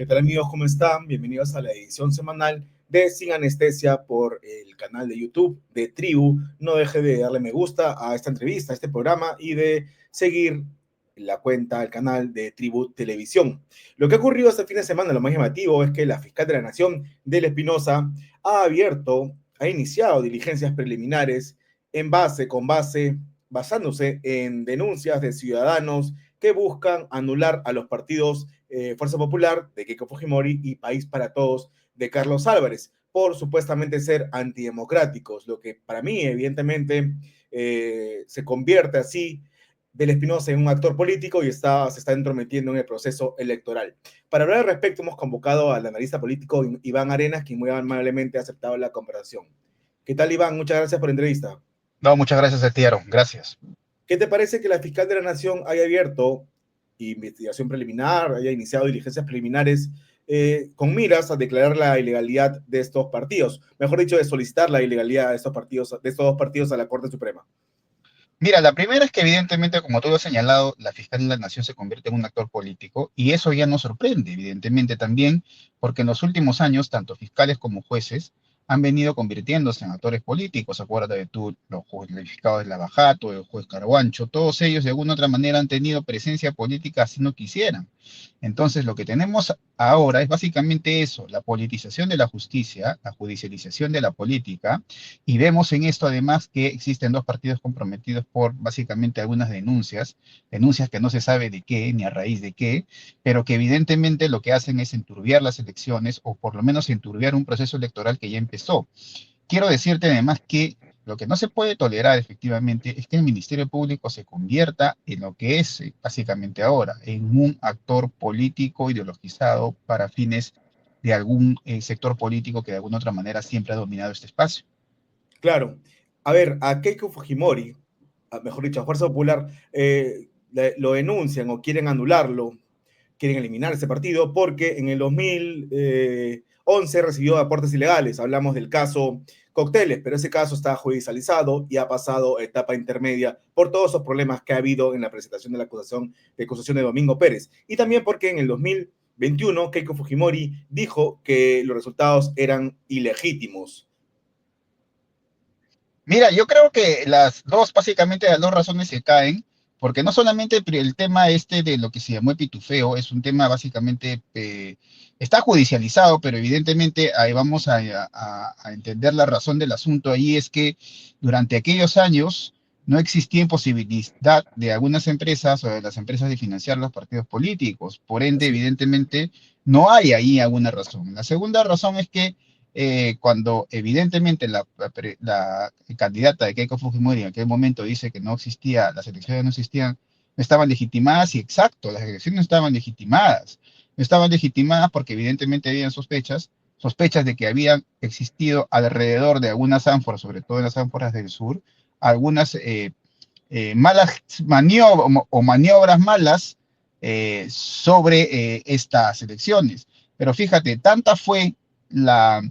¿Qué tal amigos? ¿Cómo están? Bienvenidos a la edición semanal de Sin Anestesia por el canal de YouTube de Tribu. No deje de darle me gusta a esta entrevista, a este programa y de seguir la cuenta, el canal de Tribu Televisión. Lo que ha ocurrido este fin de semana, lo más llamativo, es que la fiscal de la Nación, Del Espinosa, ha iniciado diligencias preliminares basándose en denuncias de ciudadanos que buscan anular a los partidos Fuerza Popular de Keiko Fujimori y País para Todos de Carlos Álvarez por supuestamente ser antidemocráticos, lo que para mí evidentemente se convierte así Del Espinosa en un actor político y se está entrometiendo en el proceso electoral. Para hablar al respecto hemos convocado al analista político Iván Arenas, quien muy amablemente ha aceptado la conversación. ¿Qué tal, Iván? Muchas gracias por la entrevista. No, muchas gracias, Etiaro. Gracias. ¿Qué te parece que la fiscal de la Nación haya abierto investigación preliminar, haya iniciado diligencias preliminares con miras a declarar la ilegalidad de estos partidos? Mejor dicho, de solicitar la ilegalidad de estos dos partidos a la Corte Suprema. Mira, la primera es que evidentemente, como tú lo has señalado, la fiscal de la Nación se convierte en un actor político y eso ya nos sorprende, evidentemente también, porque en los últimos años, tanto fiscales como jueces han venido convirtiéndose en actores políticos. Acuérdate de tú, los fiscales de Lavajato, el juez Carguancho, todos ellos de alguna u otra manera han tenido presencia política si no quisieran. Entonces, lo que tenemos ahora es básicamente eso, la politización de la justicia, la judicialización de la política, y vemos en esto además que existen dos partidos comprometidos por básicamente algunas denuncias que no se sabe de qué ni a raíz de qué, pero que evidentemente lo que hacen es enturbiar las elecciones o por lo menos enturbiar un proceso electoral que ya empezó. Quiero decirte además que lo que no se puede tolerar efectivamente es que el Ministerio Público se convierta en lo que es básicamente ahora, en un actor político ideologizado para fines de algún sector político que de alguna otra manera siempre ha dominado este espacio. Claro. A ver, a Keiko Fujimori, mejor dicho, a Fuerza Popular, lo denuncian o quieren anularlo, quieren eliminar ese partido porque en el 2011 recibió aportes ilegales. Hablamos del caso Cócteles, pero ese caso está judicializado y ha pasado a etapa intermedia por todos esos problemas que ha habido en la presentación de la acusación de Domingo Pérez. Y también porque en el 2021 Keiko Fujimori dijo que los resultados eran ilegítimos. Mira, yo creo que básicamente las dos razones se caen, porque no solamente el tema este de lo que se llamó epitufeo, es un tema básicamente, está judicializado, pero evidentemente ahí vamos a entender la razón del asunto. Ahí es que durante aquellos años no existía posibilidad de algunas empresas o de las empresas de financiar los partidos políticos. Por ende, Así. evidentemente, no hay ahí alguna razón. La segunda razón es que cuando evidentemente la candidata de Keiko Fujimori en aquel momento dice que no existía, las elecciones no existían, no estaban legitimadas, y exacto, las elecciones no estaban legitimadas. No estaban legitimadas porque evidentemente habían sospechas de que habían existido alrededor de algunas ánforas, sobre todo en las ánforas del sur, algunas malas maniobras malas sobre estas elecciones. Pero fíjate, tanta fue la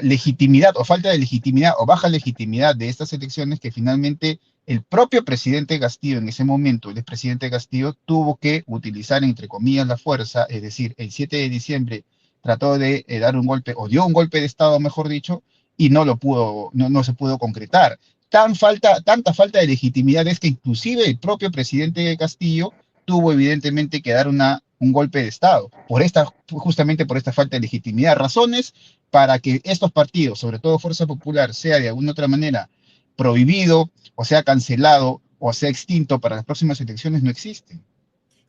legitimidad o falta de legitimidad o baja legitimidad de estas elecciones que finalmente el propio presidente Castillo en ese momento, el expresidente Castillo, tuvo que utilizar entre comillas la fuerza, es decir, el 7 de diciembre trató de dar un golpe, o dio un golpe de Estado, mejor dicho, y no se pudo concretar. Tanta falta de legitimidad es que inclusive el propio presidente Castillo tuvo evidentemente que dar un golpe de Estado, justamente por esta falta de legitimidad. Razones para que estos partidos, sobre todo Fuerza Popular, sea de alguna otra manera prohibido, o sea cancelado, o sea extinto para las próximas elecciones, no existen.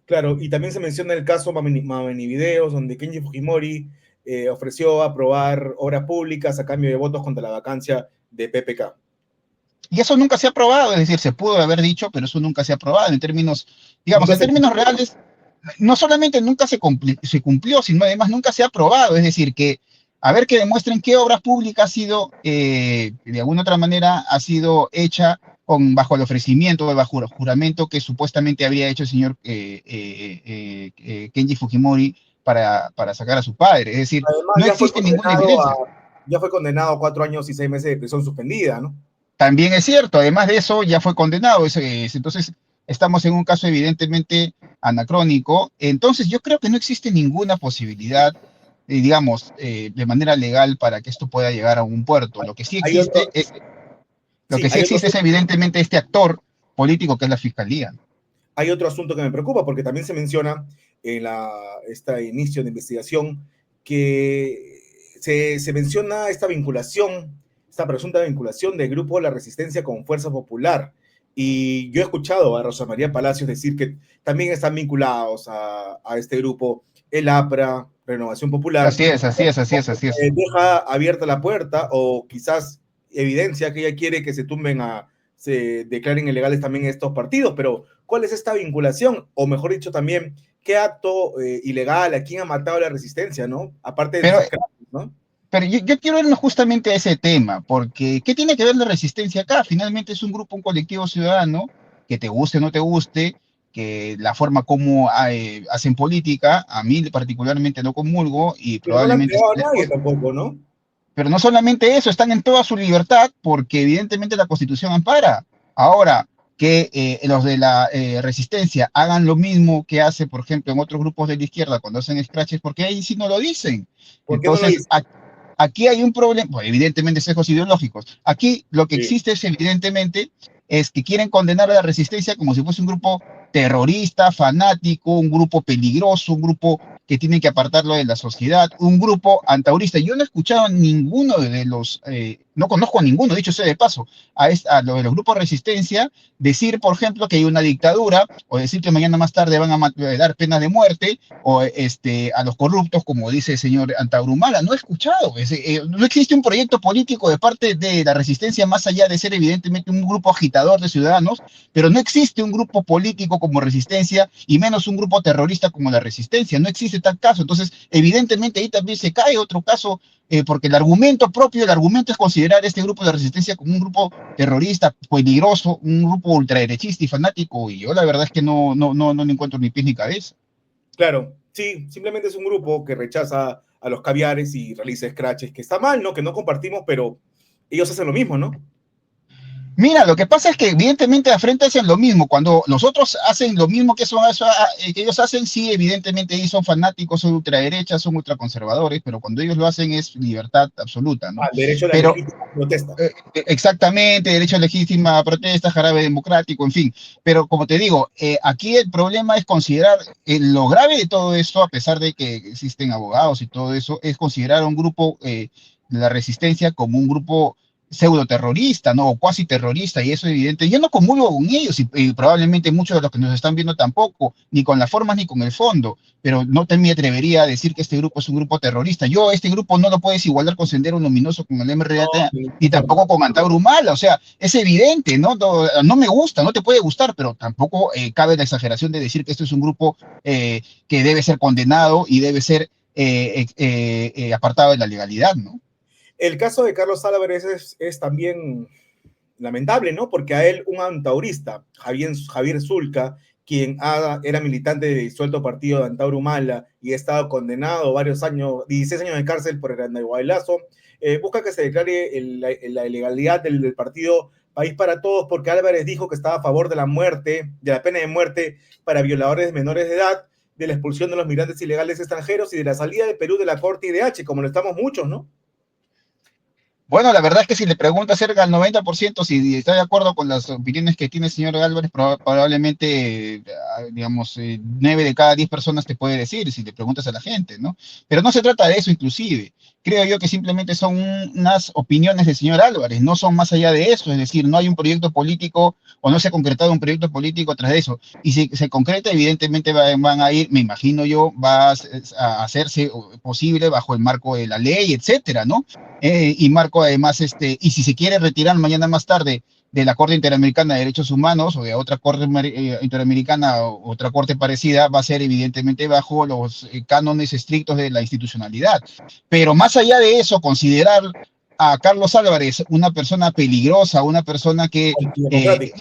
Claro, y también se menciona el caso Mameni Videos, donde Kenji Fujimori ofreció aprobar obras públicas a cambio de votos contra la vacancia de PPK. Y eso nunca se ha aprobado, es decir, se pudo haber dicho, pero eso nunca se ha aprobado en términos, digamos, Nunca en se términos reales, no solamente nunca se cumplió, sino además nunca se ha aprobado, es decir, que a ver que demuestren qué obra pública ha sido, de alguna otra manera, ha sido hecha bajo el ofrecimiento, bajo el juramento que supuestamente había hecho el señor Kenji Fujimori para sacar a su padre. Es decir, Además, no existe ninguna evidencia. ya fue condenado a 4 años y 6 meses de prisión suspendida, ¿no? También es cierto, además de eso, ya fue condenado. Entonces, estamos en un caso evidentemente anacrónico. Entonces yo creo que no existe ninguna posibilidad, digamos, de manera legal para que esto pueda llegar a un puerto. Hay otro, Lo sí, que sí existe es evidentemente este actor político que es la fiscalía. hay otro asunto que me preocupa, porque también se menciona en este inicio de investigación que se menciona esta vinculación, esta presunta vinculación del grupo La Resistencia con Fuerza Popular. Y yo he escuchado a Rosa María Palacios decir que también están vinculados a este grupo, el APRA, Renovación Popular. Así es, así es, así es, así es. Deja abierta la puerta o quizás evidencia que ella quiere que se declaren ilegales también estos partidos, pero ¿cuál es esta vinculación? O mejor dicho también, ¿qué acto ilegal, a quién ha matado la resistencia, ¿no? Aparte de Pero, sus cráneos, ¿no? pero yo quiero irnos justamente a ese tema, porque ¿qué tiene que ver la resistencia acá? Finalmente es un grupo, un colectivo ciudadano, que te guste o no te guste, que la forma como hacen política, a mí particularmente no comulgo y Pero no le han probablemente pegado a nadie tampoco, ¿no? pero no solamente eso, están en toda su libertad porque evidentemente la Constitución ampara. Ahora, que los de la resistencia hagan lo mismo que hace, por ejemplo, en otros grupos de la izquierda cuando hacen scratches, porque ahí sí no lo dicen. ¿Por qué no lo Entonces, dice? aquí hay un problema, pues, evidentemente sesgos ideológicos. Aquí lo que Sí. existe es evidentemente es que quieren condenar a la resistencia como si fuese un grupo terrorista, fanático, un grupo peligroso, un grupo que tiene que apartarlo de la sociedad, un grupo antaurista. Yo no he escuchado a ninguno de los, no conozco a ninguno, dicho sea de paso, a lo de los grupos de resistencia, decir, por ejemplo, que hay una dictadura, o decir que mañana más tarde van a dar penas de muerte, o a los corruptos, como dice el señor Antaurumala. No he escuchado. No existe un proyecto político de parte de la resistencia, más allá de ser evidentemente un grupo agitador de ciudadanos, pero no existe un grupo político como resistencia, y menos un grupo terrorista como la resistencia. No existe tal caso. Entonces, evidentemente ahí también se cae otro caso, porque el argumento es considerar este grupo de resistencia como un grupo terrorista, peligroso, un grupo ultraderechista y fanático, y yo la verdad es que no le encuentro ni pies ni cabeza. Claro, sí, simplemente es un grupo que rechaza a los caviares y realiza scratches, que está mal, ¿no? Que no compartimos, pero ellos hacen lo mismo, ¿no? Mira, lo que pasa es que evidentemente a frente hacen lo mismo. Cuando los otros hacen lo mismo que ellos hacen, sí, evidentemente ellos son fanáticos, son ultraderechas, son ultraconservadores, pero cuando ellos lo hacen es libertad absoluta, ¿no? Al derecho a la Pero legítima protesta. exactamente, derecho a legítima protesta, jarabe democrático, en fin. Pero como te digo, aquí el problema es considerar lo grave de todo esto, a pesar de que existen abogados y todo eso, es considerar a un grupo de la resistencia como un grupo pseudo terrorista, ¿no? O cuasi terrorista, y eso es evidente. Yo no comulgo con ellos y probablemente muchos de los que nos están viendo tampoco, ni con las formas ni con el fondo, pero no me atrevería a decir que este grupo es un grupo terrorista. Este grupo no lo puedes igualar con Sendero Luminoso, con el No, MRTA, de ni ninguna forma. tampoco con Antauro Humala. O sea, es evidente, ¿no? No me gusta, no te puede gustar, pero tampoco cabe la exageración de decir que esto es un grupo que debe ser condenado y debe ser apartado de la legalidad, ¿no? El caso de Carlos Álvarez es también lamentable, ¿no? Porque a él, un antaurista, Javier Zulca, quien era militante del disuelto partido de Antauro Humala y ha estado condenado varios años, 16 años de cárcel por el andahuaylazo, busca que se declare la ilegalidad del partido País para Todos, porque Álvarez dijo que estaba a favor de la muerte, de la pena de muerte para violadores menores de edad, de la expulsión de los migrantes ilegales extranjeros y de la salida de Perú de la Corte IDH, como lo estamos muchos, ¿no? Bueno, la verdad es que si le preguntas cerca del 90% si está de acuerdo con las opiniones que tiene el señor Álvarez, probablemente, digamos, 9 de cada 10 personas te puede decir si le preguntas a la gente, ¿no? Pero no se trata de eso inclusive. Creo yo que simplemente son unas opiniones del señor Álvarez, no son más allá de eso, es decir, no hay un proyecto político o no se ha concretado un proyecto político tras de eso. Y si se concreta, evidentemente van a ir, me imagino yo, va a hacerse posible bajo el marco de la ley, etcétera, ¿no? Y marco además, y si se quiere retirar mañana más tarde de la Corte Interamericana de Derechos Humanos o de otra Corte Interamericana o otra Corte parecida, va a ser evidentemente bajo los cánones estrictos de la institucionalidad. Pero más allá de eso, considerar a Carlos Álvarez una persona peligrosa, una persona que Democrático.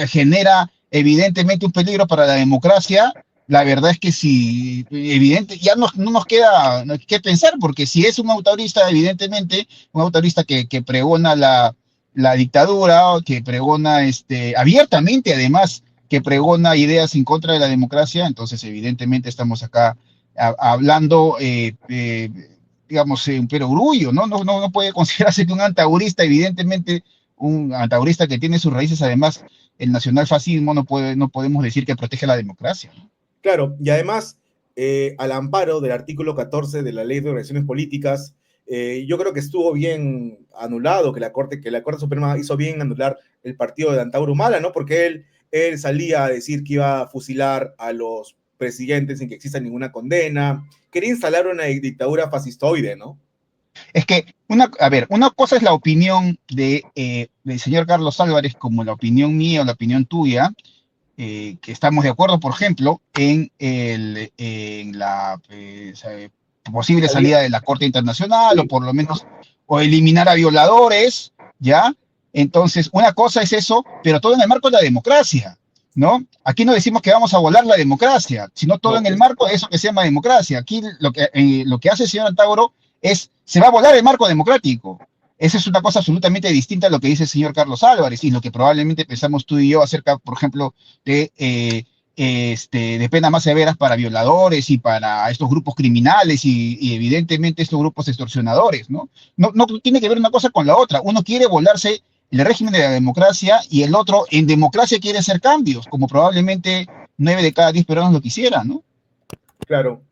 genera evidentemente un peligro para la democracia, la verdad es que sí, evidente, ya no nos queda que pensar, porque si es un autorista, evidentemente, un autorista que pregona la dictadura, que pregona abiertamente, además, que pregona ideas en contra de la democracia, entonces evidentemente estamos acá hablando, digamos, un perogrullo, ¿no? No puede considerarse que un antagonista, evidentemente, un antagonista que tiene sus raíces, además, el nacionalfascismo, no podemos decir que protege la democracia, ¿no? Claro, y además, al amparo del artículo 14 de la Ley de Organizaciones Políticas, yo creo que estuvo bien anulado, que la Corte Suprema hizo bien anular el partido de Antauro Humala, ¿no? Porque él salía a decir que iba a fusilar a los presidentes sin que exista ninguna condena, quería instalar una dictadura fascistoide, ¿no? Es que, a ver, una cosa es la opinión del señor Carlos Álvarez como la opinión mía o la opinión tuya, que estamos de acuerdo, por ejemplo, en la posible salida de la Corte Internacional, o Sí, por lo menos, o eliminar a violadores, ¿ya? Entonces, una cosa es eso, pero todo en el marco de la democracia, ¿no? Aquí no decimos que vamos a volar la democracia, sino todo no, en el pues, marco de eso que se llama democracia. Aquí lo que hace el señor Antauro se va a volar el marco democrático. Esa es una cosa absolutamente distinta a lo que dice el señor Carlos Álvarez y lo que probablemente pensamos tú y yo acerca, por ejemplo, de penas más severas para violadores y para estos grupos criminales y evidentemente estos grupos extorsionadores, ¿no? No tiene que ver una cosa con la otra. Uno quiere volarse el régimen de la democracia y el otro en democracia quiere hacer cambios, como probablemente 9 de cada 10 peruanos lo quisieran, ¿no? claro.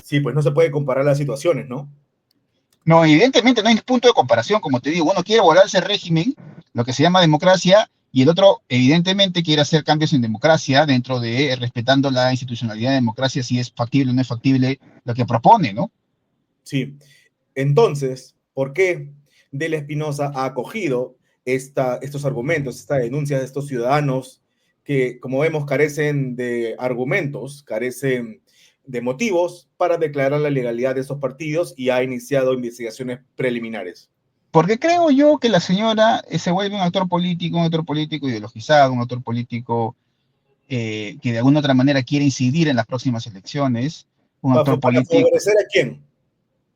Sí, pues no se puede comparar las situaciones, ¿no? No, evidentemente no hay punto de comparación, como te digo, uno quiere volarse el régimen, lo que se llama democracia, y el otro evidentemente quiere hacer cambios en democracia dentro de respetando la institucionalidad de democracia, si es factible o no es factible lo que propone, ¿no? Sí. Entonces, ¿por qué Del Espinosa ha acogido estos argumentos, esta denuncia de estos ciudadanos que, como vemos, carecen de argumentos, carecen de motivos para declarar la legalidad de estos partidos y ha iniciado investigaciones preliminares? Porque creo yo que la señora se vuelve un actor político ideologizado, un actor político que de alguna otra manera quiere incidir en las próximas elecciones, un actor ¿Para político. favorecer a quién?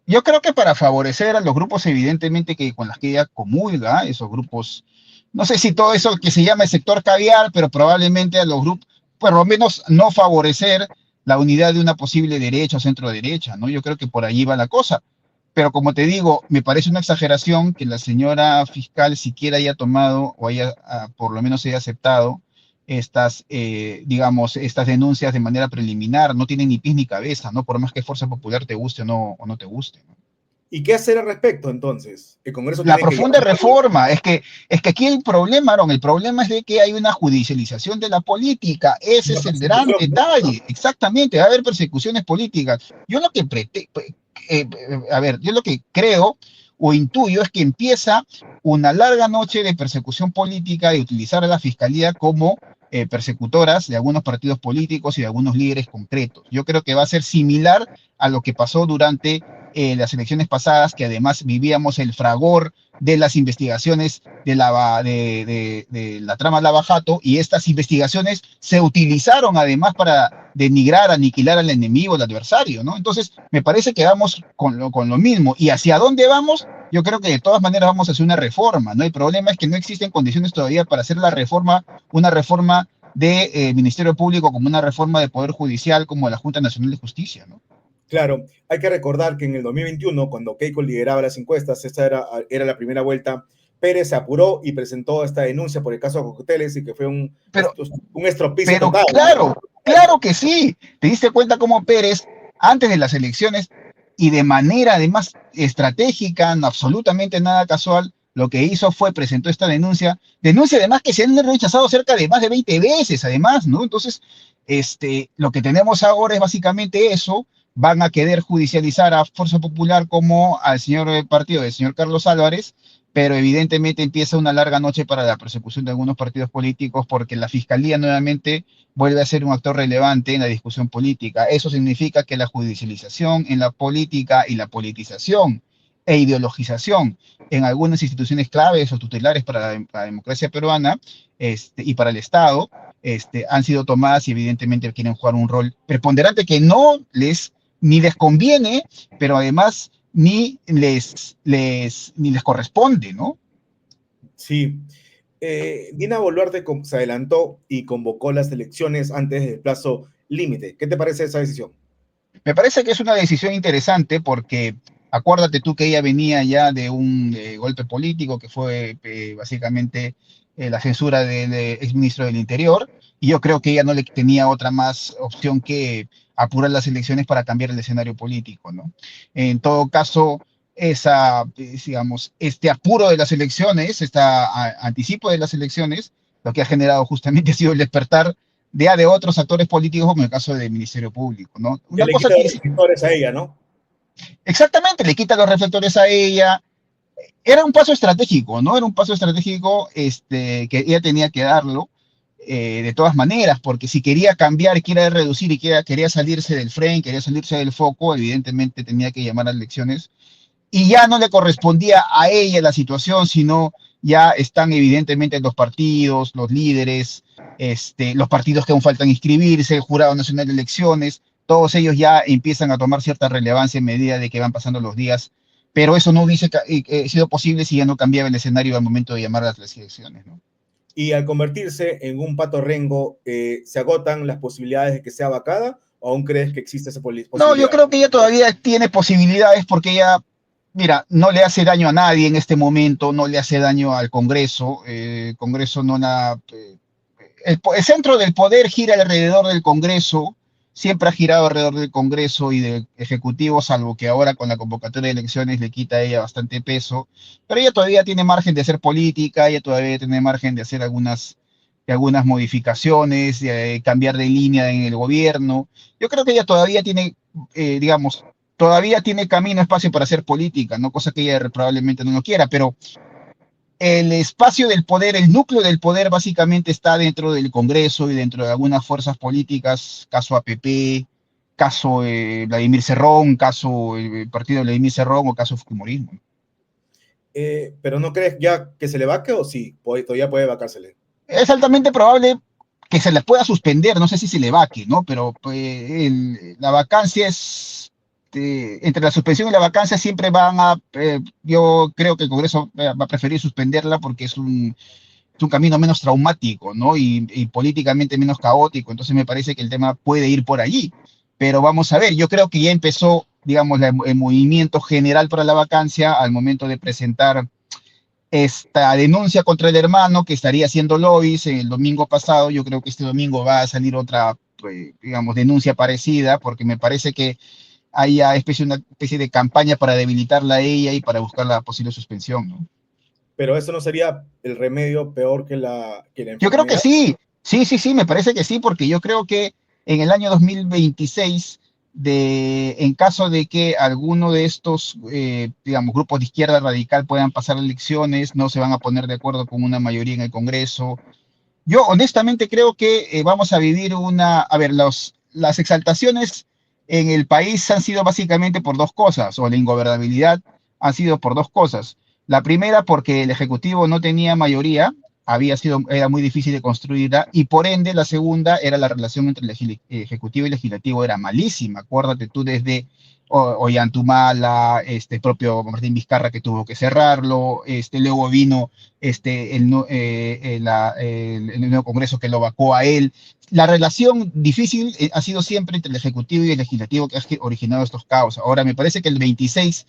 Yo creo que para favorecer a los grupos, evidentemente, que con las que ella comulga, esos grupos, no sé si todo eso que se llama el sector caviar, pero probablemente a los grupos, por lo menos no favorecer la unidad de una posible derecha o centro derecha, ¿no? Yo creo que por allí va la cosa. Pero como te digo, me parece una exageración que la señora fiscal siquiera haya tomado o haya, por lo menos haya aceptado digamos, estas denuncias de manera preliminar, no tienen ni pies ni cabeza, ¿no? Por más que Fuerza Popular te guste o no te guste, ¿no? ¿Y qué hacer al respecto entonces? ¿El Congreso La tiene que profunda llamarlo? reforma, es que aquí el problema, Aaron, el problema es de que hay una judicialización de la política, ese Una es el gran persecución, ¿no? detalle, exactamente, va a haber persecuciones políticas. Yo lo que a ver, yo lo que creo o intuyo es que empieza una larga noche de persecución política y utilizar a la fiscalía como persecutoras de algunos partidos políticos y de algunos líderes concretos. Yo creo que va a ser similar a lo que pasó durante las elecciones pasadas, que además vivíamos el fragor de las investigaciones de la trama Lava Jato, y estas investigaciones se utilizaron además para denigrar, aniquilar al enemigo, al adversario, ¿no? Entonces, me parece que vamos con lo mismo. ¿Y hacia dónde vamos? Yo creo que de todas maneras vamos a hacer una reforma, ¿no? El problema es que no existen condiciones todavía para hacer la reforma, una reforma de Ministerio Público como una reforma de Poder Judicial como la Junta Nacional de Justicia, ¿no? Claro, hay que recordar que en el 2021, cuando Keiko lideraba las encuestas, esta era la primera vuelta, Pérez se apuró y presentó esta denuncia por el caso de Cocoteles y que fue Pero un estropicio Pero total, ¿no? claro, claro que sí. Te diste cuenta cómo Pérez, antes de las elecciones y de manera además estratégica, no absolutamente nada casual, lo que hizo fue presentó esta denuncia además que se han rechazado cerca de más de 20 veces, además, ¿no? Entonces, lo que tenemos ahora es básicamente eso. Van a querer judicializar a Fuerza Popular como al señor partido del señor Carlos Álvarez, pero evidentemente empieza una larga noche para la persecución de algunos partidos políticos porque la fiscalía nuevamente vuelve a ser un actor relevante en la discusión política. Eso significa que la judicialización en la política y la politización e ideologización en algunas instituciones claves o tutelares para la democracia peruana y para el Estado han sido tomadas y evidentemente quieren jugar un rol preponderante que no les ni les conviene, pero además ni les corresponde, ¿no? Sí. Dina Boluarte se adelantó y convocó las elecciones antes del plazo límite. ¿Qué te parece esa decisión? Me parece que es una decisión interesante porque acuérdate tú que ella venía ya de un golpe político que fue básicamente la censura del exministro del Interior, y yo creo que ella no le tenía otra más opción que apurar las elecciones para cambiar el escenario político, ¿no? En todo caso, digamos, este apuro de las elecciones, este anticipo de las elecciones, lo que ha generado justamente ha sido el despertar de otros actores políticos, como en el caso del Ministerio Público, ¿no? Que Una le cosa quita que los es, reflectores a ella, ¿no? exactamente, le quita los reflectores a ella. Era un paso estratégico, ¿no? Era un paso estratégico que ella tenía que darlo de todas maneras, porque si quería cambiar, quería reducir y quería salirse del frente, quería salirse del foco, evidentemente tenía que llamar a elecciones y ya no le correspondía a ella la situación, sino ya están evidentemente los partidos, los líderes, los partidos que aún faltan inscribirse, el Jurado Nacional de Elecciones, todos ellos ya empiezan a tomar cierta relevancia en medida de que van pasando los días, pero eso no hubiese sido posible si ya no cambiaba el escenario al momento de llamar a las elecciones, ¿no? Y al convertirse en un pato rengo, ¿se agotan las posibilidades de que sea vacada o aún crees que existe esa No, yo posibilidad? creo que ella todavía tiene posibilidades porque ella, mira, no le hace daño a nadie en este momento, no le hace daño al Congreso, el Congreso no la... el centro del poder gira alrededor del Congreso, siempre ha girado alrededor del Congreso y del Ejecutivo, salvo que ahora con la convocatoria de elecciones le quita a ella bastante peso, pero ella todavía tiene margen de hacer política, ella todavía tiene margen de hacer algunas modificaciones, de cambiar de línea en el gobierno. Yo creo que ella todavía tiene, digamos, todavía tiene camino, espacio para hacer política, ¿no? Cosa que ella probablemente no lo quiera, pero el espacio del poder, el núcleo del poder básicamente está dentro del Congreso y dentro de algunas fuerzas políticas, caso APP, caso Vladimir Cerrón, caso partido de Vladimir Cerrón o caso Fujimorismo. ¿Pero no crees ya que se le vaque o sí? Todavía puede vacársele. Es altamente probable que se les pueda suspender, no sé si se le vaque, ¿no? Pero la vacancia es, entre la suspensión y la vacancia siempre yo creo que el Congreso va a preferir suspenderla porque es un camino menos traumático, ¿no? Y políticamente menos caótico, entonces me parece que el tema puede ir por allí. Pero vamos a ver, yo creo que ya empezó, digamos, el movimiento general para la vacancia al momento de presentar esta denuncia contra el hermano que estaría haciendo lobbies el domingo pasado. Yo creo que este domingo va a salir otra, pues, digamos, denuncia parecida, porque me parece que hay una especie de campaña para debilitarla a ella y para buscar la posible suspensión, ¿no? Pero eso no sería el remedio peor que la Yo creo que enfermedad. sí, sí, me parece que sí, porque yo creo que en el año 2026, en caso de que alguno de estos, digamos, grupos de izquierda radical puedan pasar elecciones, no se van a poner de acuerdo con una mayoría en el Congreso. Yo honestamente creo que vamos a vivir a ver, las exaltaciones en el país han sido básicamente por dos cosas, o la ingobernabilidad ha sido por dos cosas. La primera, porque el Ejecutivo no tenía mayoría, era muy difícil de construirla, y por ende la segunda era la relación entre el Ejecutivo y Legislativo, era malísima. Acuérdate tú desde Ollantumala, propio Martín Vizcarra que tuvo que cerrarlo, luego vino el nuevo Congreso que lo vacó a él. La relación difícil ha sido siempre entre el Ejecutivo y el Legislativo que ha originado estos caos. Ahora, me parece que el 26,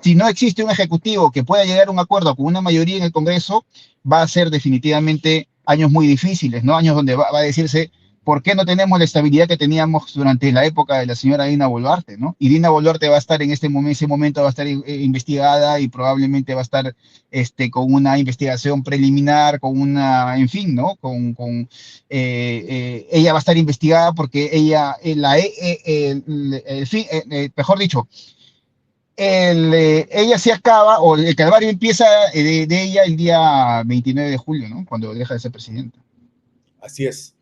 si no existe un Ejecutivo que pueda llegar a un acuerdo con una mayoría en el Congreso, va a ser definitivamente años muy difíciles, ¿no? Años donde va a decirse, ¿por qué no tenemos la estabilidad que teníamos durante la época de la señora Dina Boluarte, ¿no? Y Dina Boluarte va a estar en ese momento va a estar investigada y probablemente va a estar con una investigación preliminar, en fin, ¿no? Ella va a estar investigada porque ella, mejor dicho, ella se acaba, o el calvario empieza de ella el día 29 de julio, ¿no? Cuando deja de ser presidenta. Así es.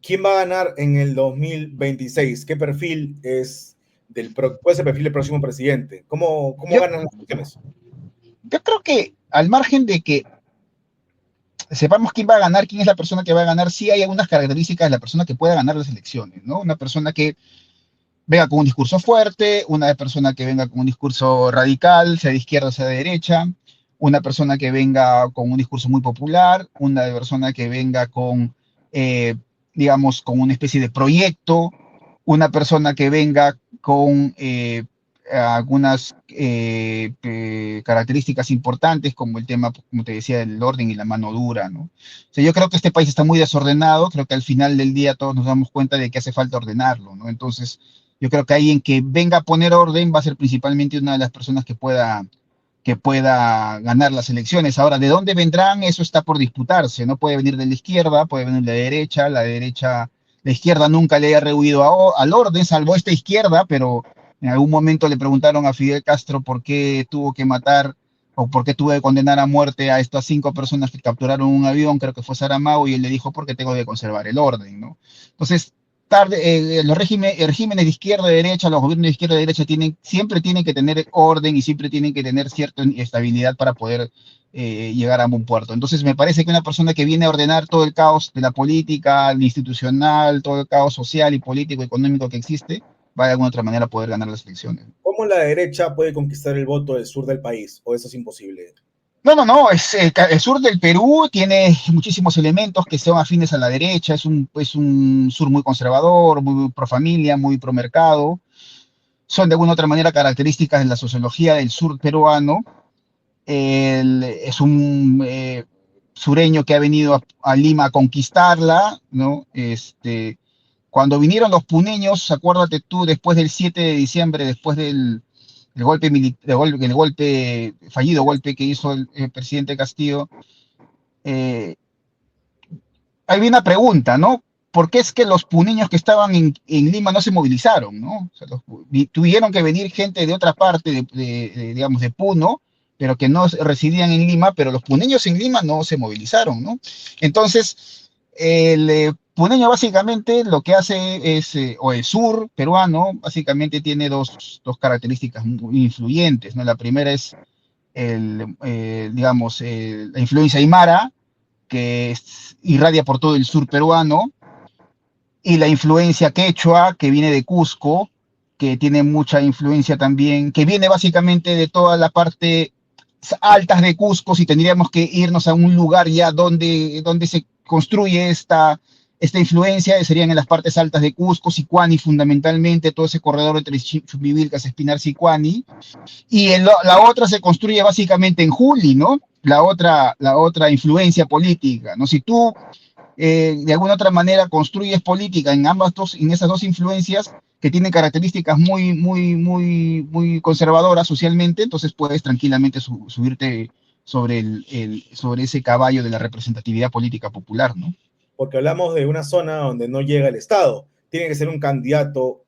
¿Quién va a ganar en el 2026? ¿Qué perfil puede ser el perfil del próximo presidente? ¿Cómo Yo, ganan las elecciones? yo creo que al margen de que sepamos quién va a ganar, quién es la persona que va a ganar, sí hay algunas características de la persona que pueda ganar las elecciones, ¿no? Una persona que venga con un discurso fuerte, una persona que venga con un discurso radical, sea de izquierda o sea de derecha, una persona que venga con un discurso muy popular, una persona que venga con, digamos, con una especie de proyecto, una persona que venga con algunas características importantes, como el tema, como te decía, del orden y la mano dura, ¿no? O sea, yo creo que este país está muy desordenado, creo que al final del día todos nos damos cuenta de que hace falta ordenarlo, ¿no? Entonces, yo creo que alguien que venga a poner orden va a ser principalmente una de las personas que pueda ganar las elecciones. Ahora, ¿de dónde vendrán? Eso está por disputarse, ¿no? Puede venir de la izquierda, puede venir de la derecha, la izquierda nunca le ha rehuido al orden, salvo esta izquierda, pero en algún momento le preguntaron a Fidel Castro por qué tuvo que matar o por qué tuvo que condenar a muerte a estas 5 personas que capturaron un avión, creo que fue Saramago, y él le dijo, porque tengo que conservar el orden, ¿no? Entonces, los regímenes de izquierda y derecha, los gobiernos de izquierda y derecha siempre tienen que tener orden y siempre tienen que tener cierta estabilidad para poder llegar a buen puerto. Entonces me parece que una persona que viene a ordenar todo el caos de la política, el institucional, todo el caos social y político, económico que existe, va de alguna otra manera a poder ganar las elecciones. ¿Cómo la derecha puede conquistar el voto del sur del país? ¿O eso es imposible? No, no, no, el sur del Perú tiene muchísimos elementos que son afines a la derecha, es un sur muy conservador, muy pro familia, muy pro mercado, son de alguna u otra manera características de la sociología del sur peruano. Es un sureño que ha venido a Lima a conquistarla, ¿no? Cuando vinieron los puneños, acuérdate tú, después del 7 de diciembre, después del golpe, del golpe, fallido golpe que hizo el presidente Castillo, eh, hay una pregunta, ¿no? ¿Por qué es que los puneños que estaban en Lima no se movilizaron, ¿no? O sea, tuvieron que venir gente de otra parte, digamos, de Puno, pero que no residían en Lima, pero los puneños en Lima no se movilizaron, ¿no? Entonces, el puneño básicamente lo que hace es, o el sur peruano, básicamente tiene dos características muy influyentes, ¿no? La primera es, digamos, la influencia aymara, que irradia por todo el sur peruano, y la influencia quechua, que viene de Cusco, que tiene mucha influencia también, que viene básicamente de toda la parte altas de Cusco, si tendríamos que irnos a un lugar ya donde se construye esta influencia, serían en las partes altas de Cusco, Sicuani fundamentalmente, todo ese corredor entre Chumivilcas, Espinar, Sicuani, y la otra se construye básicamente en Juli, ¿no? La otra influencia política, ¿no? Si tú de alguna otra manera construyes política en esas dos influencias que tienen características muy, muy, muy, muy conservadoras socialmente, entonces puedes tranquilamente subirte sobre ese caballo de la representatividad política popular, ¿no? Porque hablamos de una zona donde no llega el Estado. Tiene que ser un candidato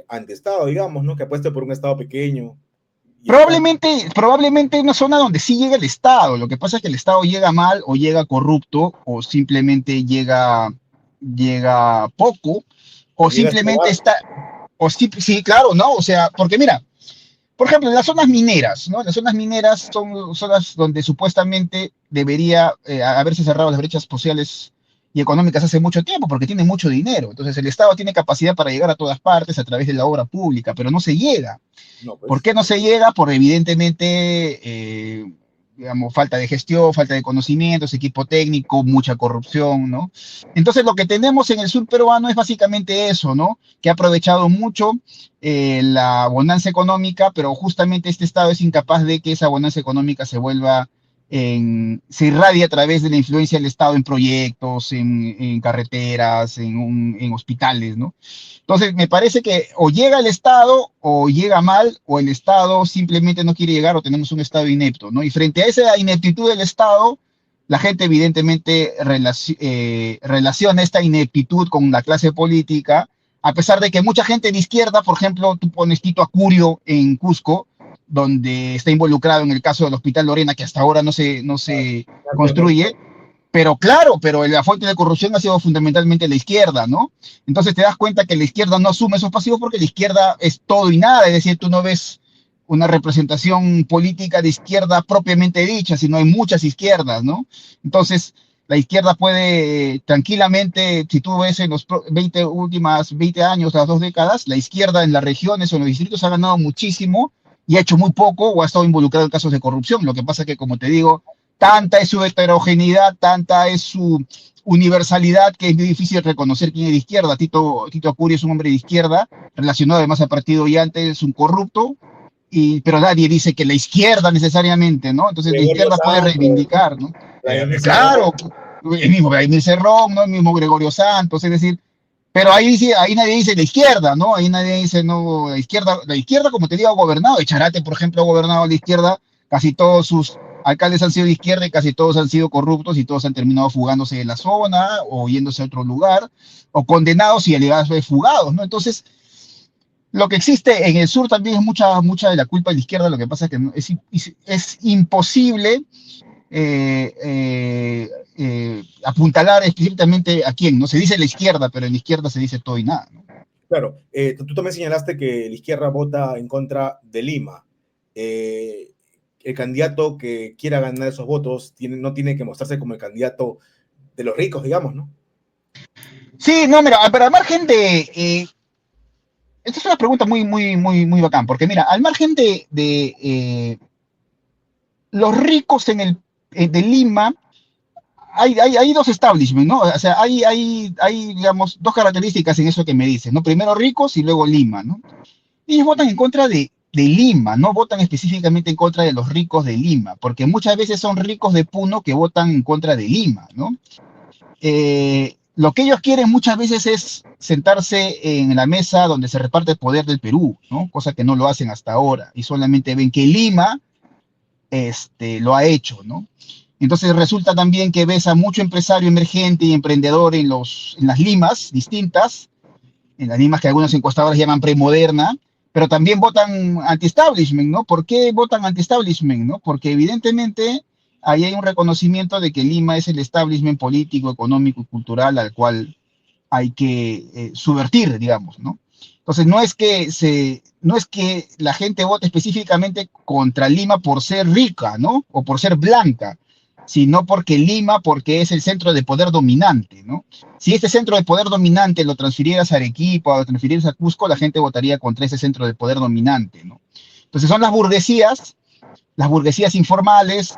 anti-Estado, digamos, ¿no? Que apueste por un Estado pequeño. Y está... Probablemente una zona donde sí llega el Estado. Lo que pasa es que el Estado llega mal o llega corrupto o simplemente llega poco o llega a simplemente robar. está, o sí, claro, ¿no? O sea, porque mira, por ejemplo, en las zonas mineras, ¿no? Las zonas mineras son zonas donde supuestamente debería haberse cerrado las brechas sociales y económicas hace mucho tiempo, porque tienen mucho dinero. Entonces el Estado tiene capacidad para llegar a todas partes a través de la obra pública, pero no se llega. No, ¿Por pues. qué no se llega? Por evidentemente, digamos, falta de gestión, falta de conocimientos, equipo técnico, mucha corrupción, ¿no? Entonces lo que tenemos en el sur peruano es básicamente eso, ¿no? Que ha aprovechado mucho la bonanza económica, pero justamente este Estado es incapaz de que esa bonanza económica se irradie a través de la influencia del Estado en proyectos, en carreteras, en hospitales, ¿no? Entonces, me parece que o llega el Estado o llega mal, o el Estado simplemente no quiere llegar o tenemos un Estado inepto, ¿no? Y frente a esa ineptitud del Estado, la gente evidentemente relaciona esta ineptitud con la clase política, a pesar de que mucha gente de izquierda, por ejemplo, tú pones Tito Acurio en Cusco, donde está involucrado en el caso del Hospital Lorena, que hasta ahora no se construye, pero claro, pero la fuente de corrupción ha sido fundamentalmente la izquierda, ¿no? Entonces te das cuenta que la izquierda no asume esos pasivos porque la izquierda es todo y nada, es decir, tú no ves una representación política de izquierda propiamente dicha, sino hay muchas izquierdas, ¿no? Entonces, la izquierda puede tranquilamente, si tú ves en los últimos 20 años, las 2 décadas, la izquierda en las regiones o en los distritos ha ganado muchísimo y ha hecho muy poco o ha estado involucrado en casos de corrupción. Lo que pasa es que, como te digo, tanta es su heterogeneidad, tanta es su universalidad, que es muy difícil reconocer quién es de izquierda. Tito Apuri es un hombre de izquierda, relacionado además al partido y antes es un corrupto, pero nadie dice que la izquierda necesariamente, ¿no? Entonces la Gregorio izquierda puede Santos, reivindicar, ¿no? Vladimir Cerrón. Claro, el mismo Vladimir Cerrón, ¿no? El mismo Gregorio Santos, es decir, pero ahí nadie dice la izquierda, ¿no? Ahí nadie dice, no, la izquierda, como te digo, ha gobernado. Echarate, por ejemplo, ha gobernado la izquierda, casi todos sus alcaldes han sido de izquierda y casi todos han sido corruptos y todos han terminado fugándose de la zona o yéndose a otro lugar, o condenados y alegados fugados, ¿no? Entonces, lo que existe en el sur también es mucha de la culpa de la izquierda. Lo que pasa es que es imposible apuntalar específicamente a quién, ¿no? Se dice la izquierda, pero en la izquierda se dice todo y nada, ¿no? Claro, tú también señalaste que la izquierda vota en contra de Lima. Eh, el candidato que quiera ganar esos votos no tiene que mostrarse como el candidato de los ricos, digamos, ¿no? Sí, no, mira, pero al margen de, esta es una pregunta muy bacán, porque mira, al margen de los ricos de Lima, hay dos establishments, ¿no? O sea, digamos, dos características en eso que me dices, ¿no? Primero ricos y luego Lima, ¿no? Ellos votan en contra de Lima, no votan específicamente en contra de los ricos de Lima, porque muchas veces son ricos de Puno que votan en contra de Lima, ¿no? Lo que ellos quieren muchas veces es sentarse en la mesa donde se reparte el poder del Perú, ¿no? Cosa que no lo hacen hasta ahora, y solamente ven que Lima lo ha hecho, ¿no? Entonces resulta también que ves a mucho empresario emergente y emprendedor en las limas distintas, en las limas que algunos encuestadores llaman premoderna, pero también votan anti-establishment, ¿no? ¿Por qué votan anti-establishment, no? Porque evidentemente ahí hay un reconocimiento de que Lima es el establishment político, económico y cultural al cual hay que subvertir, digamos, ¿no? Entonces no es que la gente vote específicamente contra Lima por ser rica, ¿no? O por ser blanca, sino porque es el centro de poder dominante, ¿no? Si este centro de poder dominante lo transfirieras a Arequipa o lo transfirieras a Cusco, la gente votaría contra ese centro de poder dominante, ¿no? Entonces son las burguesías informales,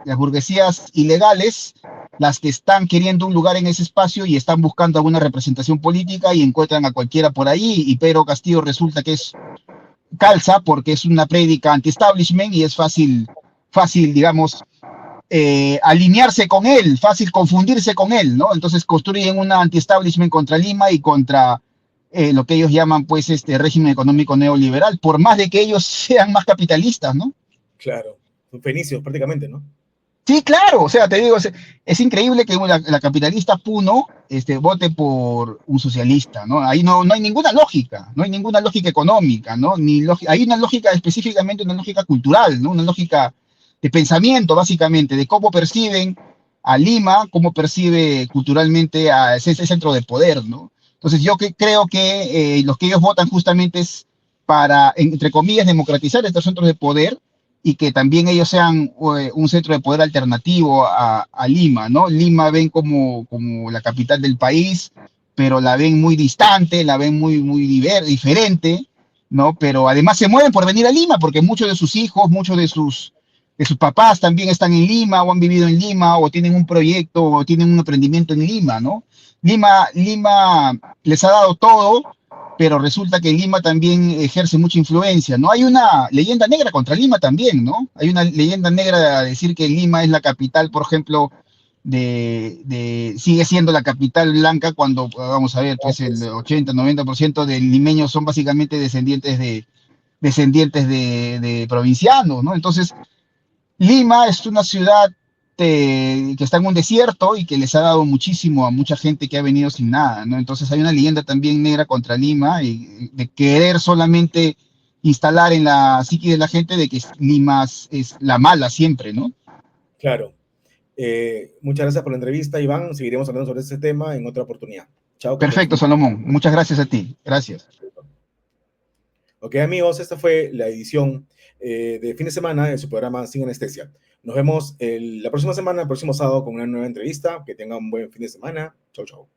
las burguesías ilegales, las que están queriendo un lugar en ese espacio y están buscando alguna representación política y encuentran a cualquiera por ahí, y Pedro Castillo resulta que es calza porque es una prédica anti-establishment y es fácil, digamos, alinearse con él, fácil confundirse con él, ¿no? Entonces construyen una anti-establishment contra Lima y contra lo que ellos llaman, pues, este régimen económico neoliberal, por más de que ellos sean más capitalistas, ¿no? Claro, son fenicios prácticamente, ¿no? Sí, claro, o sea, te digo, es increíble que la capitalista Puno vote por un socialista, ¿no? Ahí no hay ninguna lógica, no hay ninguna lógica económica, ¿no? Hay una lógica específicamente, una lógica cultural, ¿no? Una lógica de pensamiento, básicamente, de cómo perciben a Lima, cómo percibe culturalmente a ese centro de poder, ¿no? Entonces creo que los que ellos votan justamente es para, entre comillas, democratizar estos centros de poder y que también ellos sean un centro de poder alternativo a Lima, ¿no? Lima ven como la capital del país, pero la ven muy distante, la ven muy diferente, ¿no? Pero además se mueven por venir a Lima, porque muchos de sus hijos, muchos de sus papás también están en Lima, o han vivido en Lima, o tienen un proyecto, o tienen un emprendimiento en Lima, ¿no? Lima les ha dado todo, pero resulta que Lima también ejerce mucha influencia, ¿no? Hay una leyenda negra contra Lima también, ¿no? Hay una leyenda negra a decir que Lima es la capital, por ejemplo, sigue siendo la capital blanca cuando, vamos a ver, pues el 80-90% de limeños son básicamente descendientes de provincianos, ¿no? Entonces, Lima es una ciudad que está en un desierto y que les ha dado muchísimo a mucha gente que ha venido sin nada, ¿no? Entonces hay una leyenda también negra contra Lima y de querer solamente instalar en la psique de la gente de que Lima es la mala siempre, ¿no? Claro. Muchas gracias por la entrevista, Iván. Seguiremos hablando sobre este tema en otra oportunidad. Chao, que estés Perfecto, bien. Salomón. Muchas gracias a ti. Gracias. Ok, amigos, esta fue la edición de fin de semana de su programa Sin Anestesia. Nos vemos la próxima semana, el próximo sábado, con una nueva entrevista. Que tengan un buen fin de semana. Chau, chau.